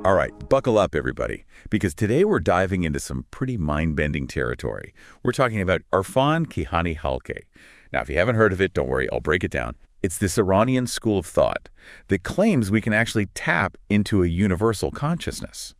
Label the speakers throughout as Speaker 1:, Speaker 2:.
Speaker 1: All right, buckle up, everybody, because today we're diving into some pretty mind-bending territory. We're talking about Erfan Keyhani Halgheh. Now, if you haven't heard of it, don't worry, I'll break it down. It's this Iranian school of thought that claims we can actually tap into a universal consciousness,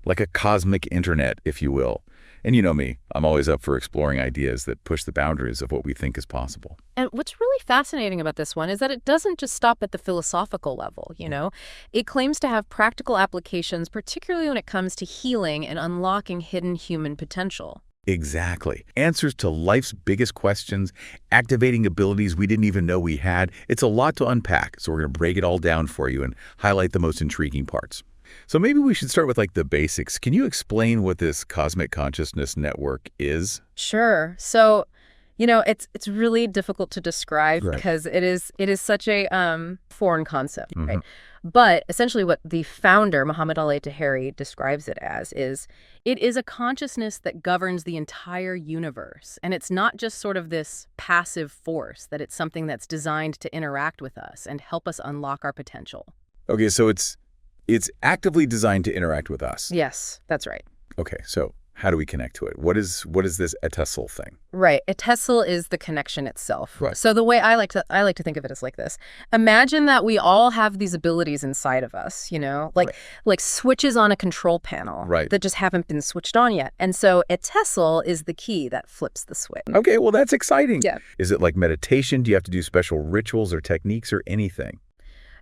Speaker 1: like a cosmic internet, if you will. And you know me, I'm always up for exploring ideas that push the boundaries of what we think is possible.
Speaker 2: And what's really fascinating about this one is that it doesn't just stop at the philosophical level, you know? It claims to have practical applications, particularly when it comes to healing and unlocking hidden human potential.
Speaker 1: Exactly. Answers to life's biggest questions, activating abilities we didn't even know we had. It's a lot to unpack, so we're going to break it all down for you and highlight the most intriguing parts. So maybe we should start with the basics. Can you explain what this cosmic consciousness network is?
Speaker 2: Sure. So, it's really difficult to describe because it is such a foreign concept, right? But essentially what the founder, Mohammad Ali Taheri, describes it as is it is a consciousness that governs the entire universe. And it's not just sort of this passive force, that it's something that's designed to interact with us and help us unlock our potential.
Speaker 1: Okay, so it's actively designed to interact with us.
Speaker 2: Yes, that's right.
Speaker 1: Okay, so how do we connect to it? What is this Etesal thing?
Speaker 2: Right. Etesal is the connection itself.
Speaker 1: Right.
Speaker 2: So the way I like to think of it is like this. Imagine that we all have these abilities inside of us, like switches on a control panel that just haven't been switched on yet. And so Etesal is the key that flips the switch.
Speaker 1: Okay, well, that's exciting.
Speaker 2: Yeah.
Speaker 1: Is it like meditation? Do you have to do special rituals or techniques or anything?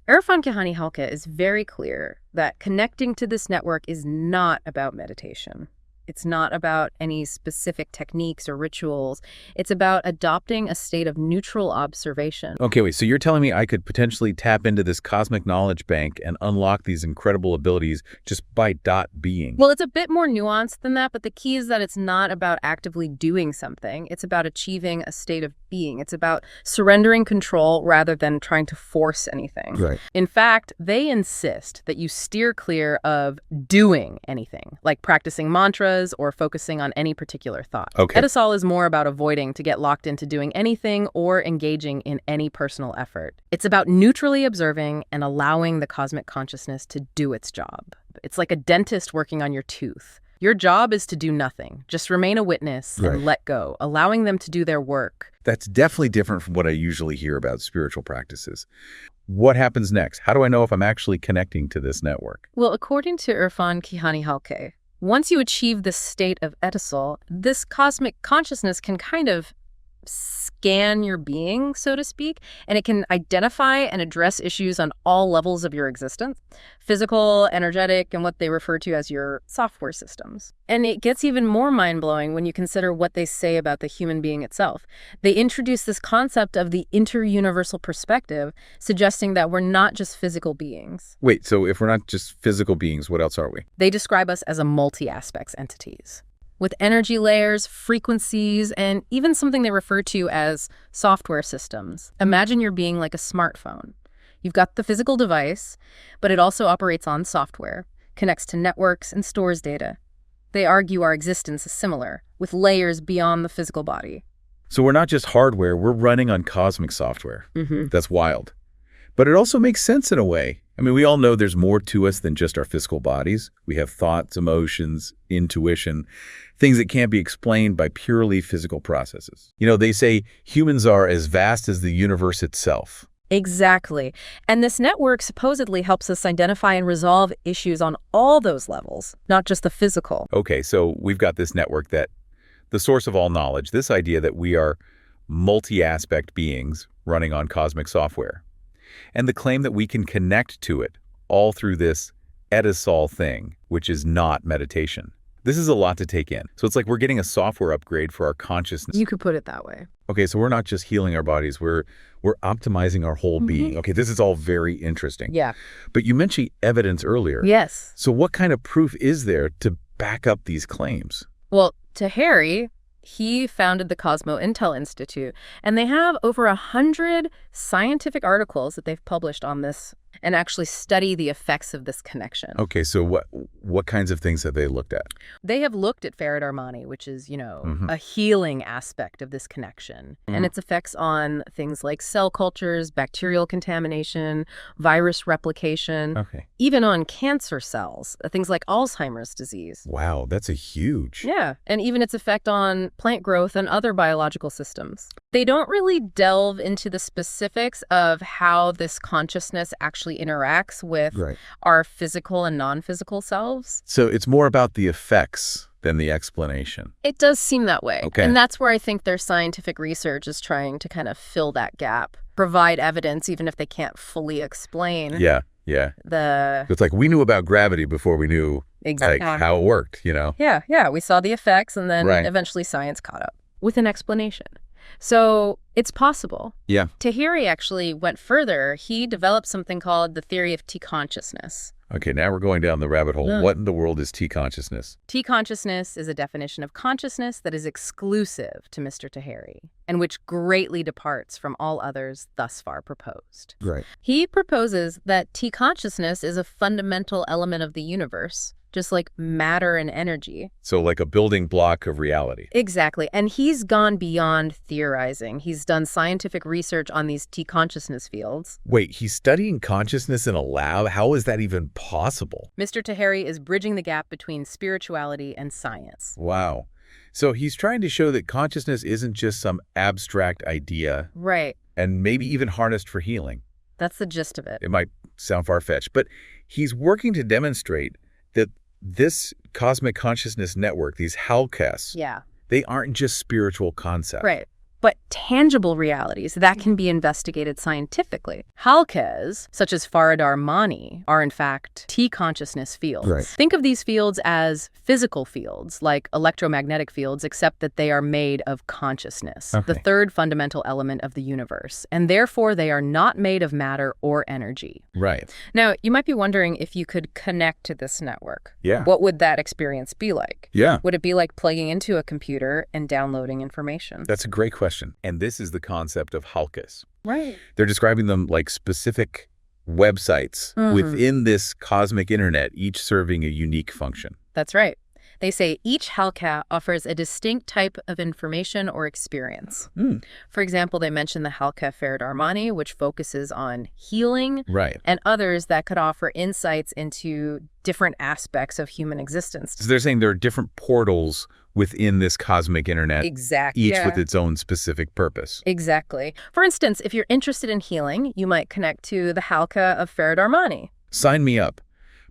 Speaker 2: Erfan Keyhani Halgheh is very clear that connecting to this network is not about meditation. It's not about any specific techniques or rituals. It's about adopting a state of neutral observation.
Speaker 1: Okay, wait, so you're telling me I could potentially tap into this cosmic knowledge bank and unlock these incredible abilities just by being?
Speaker 2: Well, it's a bit more nuanced than that, but the key is that it's not about actively doing something. It's about achieving a state of being. It's about surrendering control rather than trying to force anything.
Speaker 1: Right.
Speaker 2: In fact, they insist that you steer clear of doing anything, like practicing mantras or focusing on any particular thought.
Speaker 1: Okay.
Speaker 2: Etesal is more about avoiding to get locked into doing anything or engaging in any personal effort. It's about neutrally observing and allowing the cosmic consciousness to do its job. It's like a dentist working on your tooth. Your job is to do nothing. Just remain a witness and let go, allowing them to do their work.
Speaker 1: That's definitely different from what I usually hear about spiritual practices. What happens next? How do I know if I'm actually connecting to this network?
Speaker 2: Well, according to Erfan Keyhani Halgheh, once you achieve this state of Etesal, this cosmic consciousness can kind of scan your being, so to speak, and it can identify and address issues on all levels of your existence, physical, energetic, and what they refer to as your software systems. And it gets even more mind-blowing when you consider what they say about the human being itself. They introduce this concept of the inter-universal perspective, suggesting that we're not just physical beings.
Speaker 1: Wait, so if we're not just physical beings, what else are we?
Speaker 2: They describe us as a multi-aspects entities, with energy layers, frequencies, and even something they refer to as software systems. Imagine your being like a smartphone. You've got the physical device, but it also operates on software, connects to networks, and stores data. They argue our existence is similar, with layers beyond the physical body.
Speaker 1: So we're not just hardware, we're running on cosmic software. That's wild. But it also makes sense in a way. I mean, we all know there's more to us than just our physical bodies. We have thoughts, emotions, intuition, things that can't be explained by purely physical processes. They say humans are as vast as the universe itself.
Speaker 2: Exactly. And this network supposedly helps us identify and resolve issues on all those levels, not just the physical.
Speaker 1: Okay, so we've got this network that the source of all knowledge, this idea that we are multi-aspect beings running on cosmic software, and the claim that we can connect to it all through this Etesal thing, which is not meditation. This is a lot to take in. So it's like we're getting a software upgrade for our consciousness.
Speaker 2: You could put it that way.
Speaker 1: Okay, so we're not just healing our bodies, we're optimizing our whole being. Okay, this is all very interesting.
Speaker 2: Yeah.
Speaker 1: But you mentioned evidence earlier.
Speaker 2: Yes.
Speaker 1: So what kind of proof is there to back up these claims?
Speaker 2: Well, Taheri, he founded the Cosmo Intel Institute, and they have over 100 scientific articles that they've published on this. and actually study the effects of this connection.
Speaker 1: Okay, so what kinds of things have they looked at?
Speaker 2: They have looked at Faradarmani, which is, a healing aspect of this connection, and its effects on things like cell cultures, bacterial contamination, virus replication, even on cancer cells, things like Alzheimer's disease.
Speaker 1: Wow, that's a huge...
Speaker 2: Yeah, and even its effect on plant growth and other biological systems. They don't really delve into the specifics of how this consciousness actually interacts with our physical and non-physical selves.
Speaker 1: So it's more about the effects than the explanation.
Speaker 2: It does seem that way.
Speaker 1: Okay.
Speaker 2: And that's where I think their scientific research is trying to kind of fill that gap, provide evidence even if they can't fully explain.
Speaker 1: Yeah.
Speaker 2: The...
Speaker 1: It's like we knew about gravity before we knew
Speaker 2: exactly
Speaker 1: how it worked,
Speaker 2: Yeah. We saw the effects, and then eventually science caught up with an explanation. So it's possible.
Speaker 1: Yeah.
Speaker 2: Taheri actually went further. He developed something called the theory of T-consciousness.
Speaker 1: Okay, now we're going down the rabbit hole. What in the world is T-consciousness?
Speaker 2: T-consciousness is a definition of consciousness that is exclusive to Mr. Taheri, and which greatly departs from all others thus far proposed.
Speaker 1: Right.
Speaker 2: He proposes that T-consciousness is a fundamental element of the universe, just like matter and energy.
Speaker 1: So like a building block of reality.
Speaker 2: Exactly. And he's gone beyond theorizing. He's done scientific research on these T-consciousness fields.
Speaker 1: Wait, he's studying consciousness in a lab? How is that even possible?
Speaker 2: Mr. Taheri is bridging the gap between spirituality and science.
Speaker 1: Wow. So he's trying to show that consciousness isn't just some abstract idea.
Speaker 2: Right.
Speaker 1: And maybe even harnessed for healing.
Speaker 2: That's the gist of it.
Speaker 1: It might sound far-fetched, but he's working to demonstrate that this cosmic consciousness network, these Halqehs, they aren't just spiritual concepts.
Speaker 2: Right. But tangible realities that can be investigated scientifically. Halqehs, such as Faradarmani, are in fact T-consciousness fields.
Speaker 1: Right.
Speaker 2: Think of these fields as physical fields, like electromagnetic fields, except that they are made of consciousness, the third fundamental element of the universe. And therefore, they are not made of matter or energy.
Speaker 1: Right.
Speaker 2: Now, you might be wondering if you could connect to this network.
Speaker 1: Yeah.
Speaker 2: What would that experience be like?
Speaker 1: Yeah.
Speaker 2: Would it be like plugging into a computer and downloading information?
Speaker 1: That's a great question. And this is the concept of Halqehs.
Speaker 2: Right.
Speaker 1: They're describing them like specific websites within this cosmic internet, each serving a unique function.
Speaker 2: That's right. They say each Halqeh offers a distinct type of information or experience. For example, they mention the Halqeh Faradarmani, which focuses on healing, and others that could offer insights into different aspects of human existence.
Speaker 1: So they're saying there are different portals within this cosmic internet, each with its own specific purpose.
Speaker 2: Exactly. For instance, if you're interested in healing, you might connect to the Halqeh of Faradarmani.
Speaker 1: Sign me up.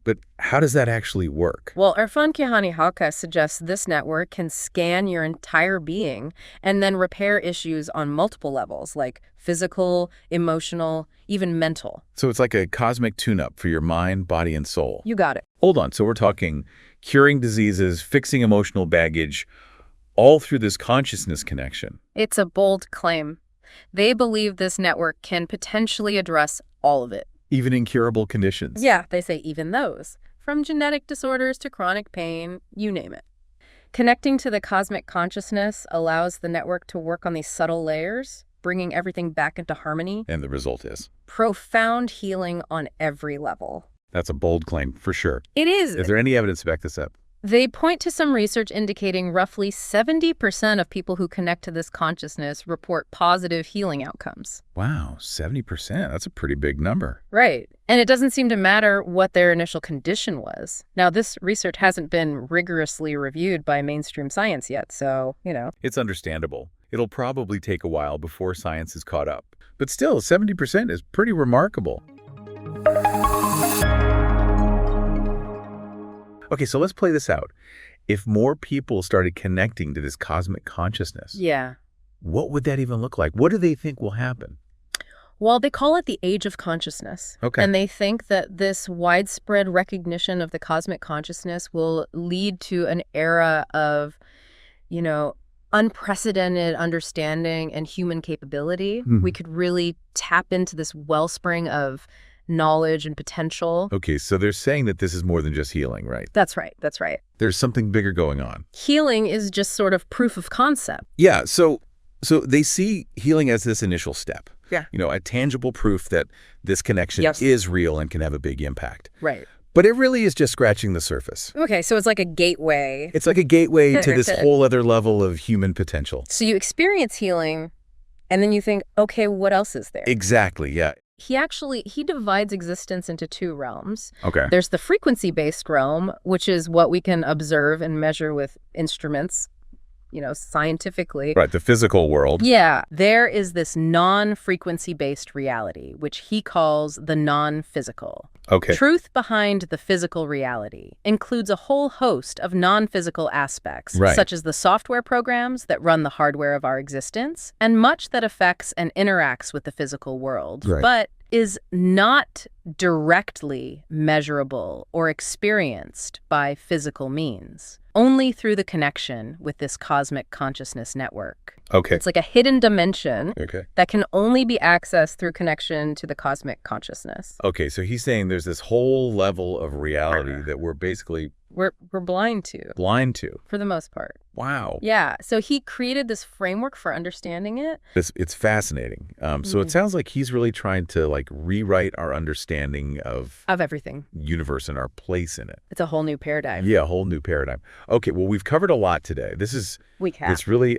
Speaker 1: But how does that actually work?
Speaker 2: Well, Erfan Keyhani Halgheh suggests this network can scan your entire being and then repair issues on multiple levels, like physical, emotional, even mental.
Speaker 1: So it's like a cosmic tune-up for your mind, body, and soul.
Speaker 2: You got it.
Speaker 1: Hold on. So we're talking curing diseases, fixing emotional baggage, all through this consciousness connection.
Speaker 2: It's a bold claim. They believe this network can potentially address all of it.
Speaker 1: Even incurable conditions.
Speaker 2: Yeah, they say even those. From genetic disorders to chronic pain, you name it. Connecting to the cosmic consciousness allows the network to work on these subtle layers, bringing everything back into harmony.
Speaker 1: And the result is?
Speaker 2: Profound healing on every level.
Speaker 1: That's a bold claim, for sure.
Speaker 2: It is.
Speaker 1: Is there any evidence to back this up?
Speaker 2: They point to some research indicating roughly 70% of people who connect to this consciousness report positive healing outcomes.
Speaker 1: Wow, 70%. That's a pretty big number.
Speaker 2: Right. And it doesn't seem to matter what their initial condition was. Now, this research hasn't been rigorously reviewed by mainstream science yet, so,
Speaker 1: It's understandable. It'll probably take a while before science is caught up. But still, 70% is pretty remarkable. Okay, so let's play this out. If more people started connecting to this cosmic consciousness, what would that even look like? What do they think will happen?
Speaker 2: Well, they call it the age of consciousness.
Speaker 1: Okay.
Speaker 2: And they think that this widespread recognition of the cosmic consciousness will lead to an era of, unprecedented understanding and human capability. We could really tap into this wellspring of knowledge and potential.
Speaker 1: Okay, so they're saying that this is more than just healing, right?
Speaker 2: That's right. That's right.
Speaker 1: There's something bigger going on.
Speaker 2: Healing is just sort of proof of concept.
Speaker 1: Yeah, so they see healing as this initial step. Yeah. A tangible proof that this connection is real and can have a big impact.
Speaker 2: Right.
Speaker 1: But it really is just scratching the surface.
Speaker 2: Okay, so it's like a gateway.
Speaker 1: It's like a gateway to this whole other level of human potential.
Speaker 2: So you experience healing, and then you think, okay, what else is there?
Speaker 1: Exactly, yeah.
Speaker 2: He divides existence into two realms.
Speaker 1: Okay.
Speaker 2: There's the frequency-based realm, which is what we can observe and measure with instruments, scientifically.
Speaker 1: Right, the physical world.
Speaker 2: Yeah. There is this non-frequency-based reality, which he calls the non-physical.
Speaker 1: Okay.
Speaker 2: Truth behind the physical reality includes a whole host of non-physical aspects, such as the software programs that run the hardware of our existence, and much that affects and interacts with the physical world, but is not directly measurable or experienced by physical means, only through the connection with this cosmic consciousness network.
Speaker 1: Okay.
Speaker 2: It's like a hidden dimension that can only be accessed through connection to the cosmic consciousness.
Speaker 1: Okay, so he's saying there's this whole level of reality that we're basically...
Speaker 2: We're blind to.
Speaker 1: Blind to.
Speaker 2: For the most part.
Speaker 1: Wow.
Speaker 2: Yeah, so he created this framework for understanding it.
Speaker 1: It's fascinating. So it sounds like he's really trying to rewrite our understanding of
Speaker 2: everything.
Speaker 1: Universe and our place in it.
Speaker 2: It's a whole new paradigm.
Speaker 1: Yeah, a whole new paradigm. Okay, well, we've covered a lot today. It's really...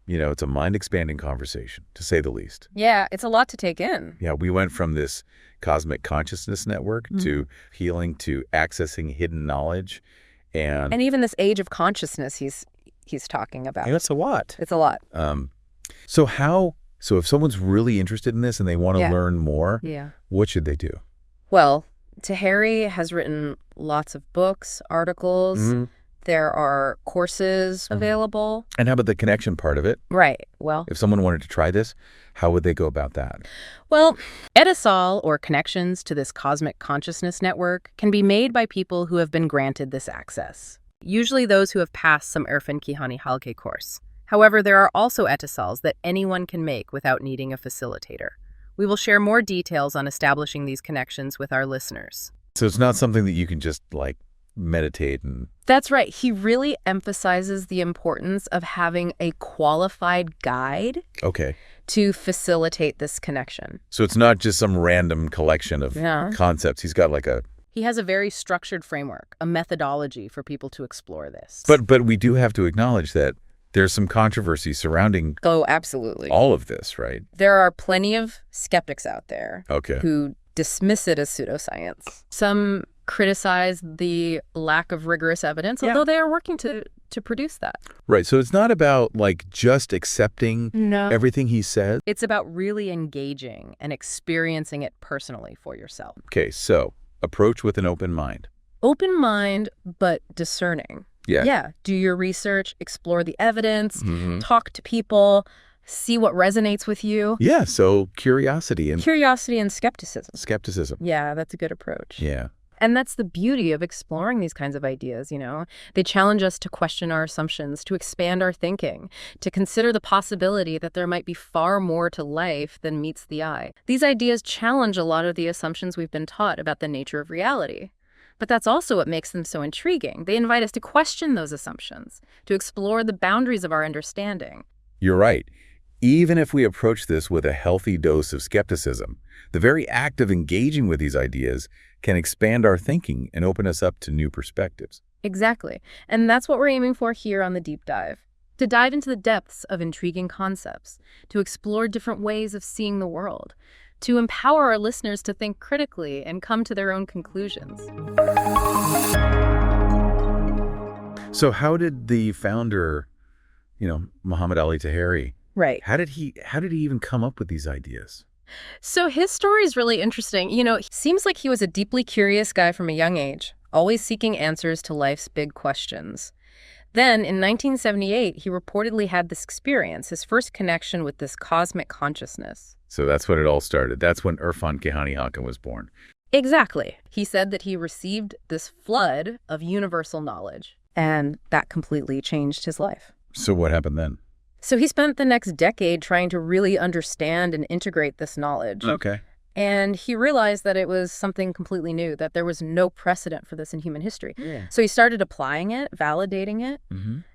Speaker 1: it's a mind-expanding conversation, to say the least.
Speaker 2: Yeah, it's a lot to take in.
Speaker 1: Yeah, we went from this cosmic consciousness network to healing to accessing hidden knowledge. And
Speaker 2: even this age of consciousness he's talking about.
Speaker 1: Yeah, it's a lot.
Speaker 2: It's a lot.
Speaker 1: So if someone's really interested in this and they want to learn more, what should they do?
Speaker 2: Well, Taheri has written lots of books, articles. There are courses available.
Speaker 1: And how about the connection part of it?
Speaker 2: Right. Well,
Speaker 1: if someone wanted to try this, how would they go about that?
Speaker 2: Well, Etesal, or connections to this cosmic consciousness network, can be made by people who have been granted this access, usually those who have passed some Erfan Keyhani Halgheh course. However, there are also Etesals that anyone can make without needing a facilitator. We will share more details on establishing these connections with our listeners.
Speaker 1: So it's not something that you can just, meditate and...
Speaker 2: That's right. He really emphasizes the importance of having a qualified guide to facilitate this connection.
Speaker 1: So it's not just some random collection of concepts. He's got
Speaker 2: He has a very structured framework, a methodology for people to explore this.
Speaker 1: But we do have to acknowledge that there's some controversy surrounding...
Speaker 2: Oh, absolutely.
Speaker 1: All of this, right?
Speaker 2: There are plenty of skeptics out there who dismiss it as pseudoscience. Some criticize the lack of rigorous evidence, although they are working to produce that.
Speaker 1: Right. So it's not about just accepting everything he says.
Speaker 2: It's about really engaging and experiencing it personally for yourself.
Speaker 1: Okay. So approach with an open mind.
Speaker 2: Open mind, but discerning.
Speaker 1: Yeah.
Speaker 2: Yeah. Do your research, explore the evidence, talk to people, see what resonates with you.
Speaker 1: Yeah. So curiosity and
Speaker 2: skepticism.
Speaker 1: Skepticism.
Speaker 2: Yeah, that's a good approach.
Speaker 1: Yeah.
Speaker 2: And that's the beauty of exploring these kinds of ideas, They challenge us to question our assumptions, to expand our thinking, to consider the possibility that there might be far more to life than meets the eye. These ideas challenge a lot of the assumptions we've been taught about the nature of reality. But that's also what makes them so intriguing. They invite us to question those assumptions, to explore the boundaries of our understanding.
Speaker 1: You're right. Even if we approach this with a healthy dose of skepticism, the very act of engaging with these ideas can expand our thinking and open us up to new perspectives.
Speaker 2: Exactly. And that's what we're aiming for here on The Deep Dive. To dive into the depths of intriguing concepts, to explore different ways of seeing the world, to empower our listeners to think critically and come to their own conclusions.
Speaker 1: So how did the founder, Mohammad Ali Taheri, how did he even come up with these ideas?
Speaker 2: So his story is really interesting. It seems like he was a deeply curious guy from a young age, always seeking answers to life's big questions. Then, in 1978, he reportedly had this experience, his first connection with this cosmic consciousness.
Speaker 1: So that's when it all started. That's when Erfan Keyhani Halgheh was born.
Speaker 2: Exactly. He said that he received this flood of universal knowledge, and that completely changed his life.
Speaker 1: So what happened then?
Speaker 2: So he spent the next decade trying to really understand and integrate this knowledge.
Speaker 1: Okay.
Speaker 2: And he realized that it was something completely new, that there was no precedent for this in human history.
Speaker 1: Yeah.
Speaker 2: So he started applying it, validating it,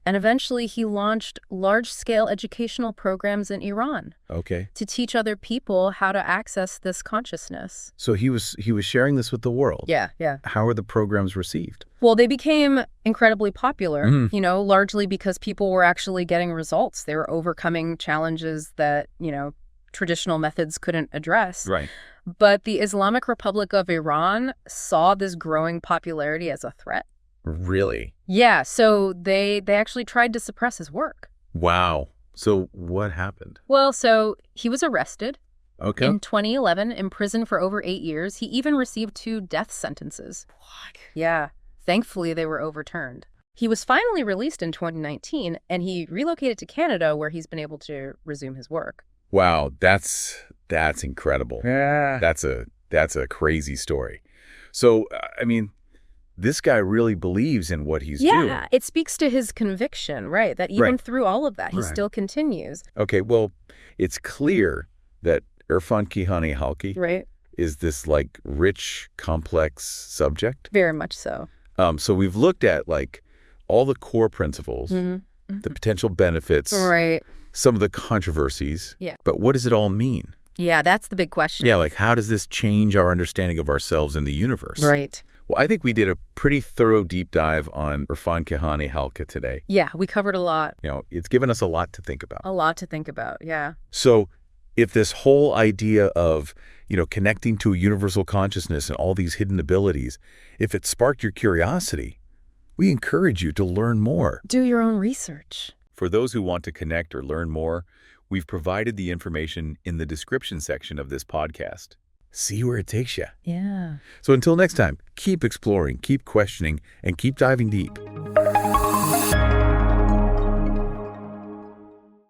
Speaker 2: and eventually he launched large-scale educational programs in Iran
Speaker 1: Okay.
Speaker 2: to teach other people how to access this consciousness.
Speaker 1: So he was sharing this with the world.
Speaker 2: Yeah, yeah.
Speaker 1: How are the programs received?
Speaker 2: Well, they became incredibly popular, largely because people were actually getting results. They were overcoming challenges that, traditional methods couldn't address.
Speaker 1: Right.
Speaker 2: But the Islamic Republic of Iran saw this growing popularity as a threat.
Speaker 1: Really?
Speaker 2: Yeah, so they actually tried to suppress his work.
Speaker 1: Wow. So what happened?
Speaker 2: Well, so he was arrested
Speaker 1: Okay.
Speaker 2: in 2011, imprisoned for over 8 years. He even received 2 death sentences.
Speaker 1: What?
Speaker 2: Yeah. Thankfully, they were overturned. He was finally released in 2019, and he relocated to Canada, where he's been able to resume his work.
Speaker 1: Wow, that's incredible.
Speaker 3: Yeah.
Speaker 1: That's a crazy story. So, this guy really believes in what he's doing.
Speaker 2: Yeah, it speaks to his conviction, right? That even
Speaker 1: Right.
Speaker 2: through all of that, he
Speaker 1: Right.
Speaker 2: still continues.
Speaker 1: Okay, well, it's clear that Erfan Keyhani Halgheh
Speaker 2: Right?
Speaker 1: is this rich, complex subject.
Speaker 2: Very much so.
Speaker 1: So we've looked at all the core principles, the potential benefits,
Speaker 2: Right.
Speaker 1: some of the controversies.
Speaker 2: Yeah.
Speaker 1: But what does it all mean?
Speaker 2: Yeah, that's the big question.
Speaker 1: Yeah, how does this change our understanding of ourselves and the universe?
Speaker 2: Right.
Speaker 1: Well, I think we did a pretty thorough deep dive on Erfan Keyhani Halgheh today.
Speaker 2: Yeah, we covered a lot.
Speaker 1: It's given us a lot to think about.
Speaker 2: A lot to think about, yeah.
Speaker 1: So if this whole idea of, connecting to a universal consciousness and all these hidden abilities, if it sparked your curiosity, we encourage you to learn more.
Speaker 2: Do your own research.
Speaker 1: For those who want to connect or learn more, we've provided the information in the description section of this podcast. See where it takes you.
Speaker 2: Yeah.
Speaker 1: So until next time, keep exploring, keep questioning, and keep diving deep.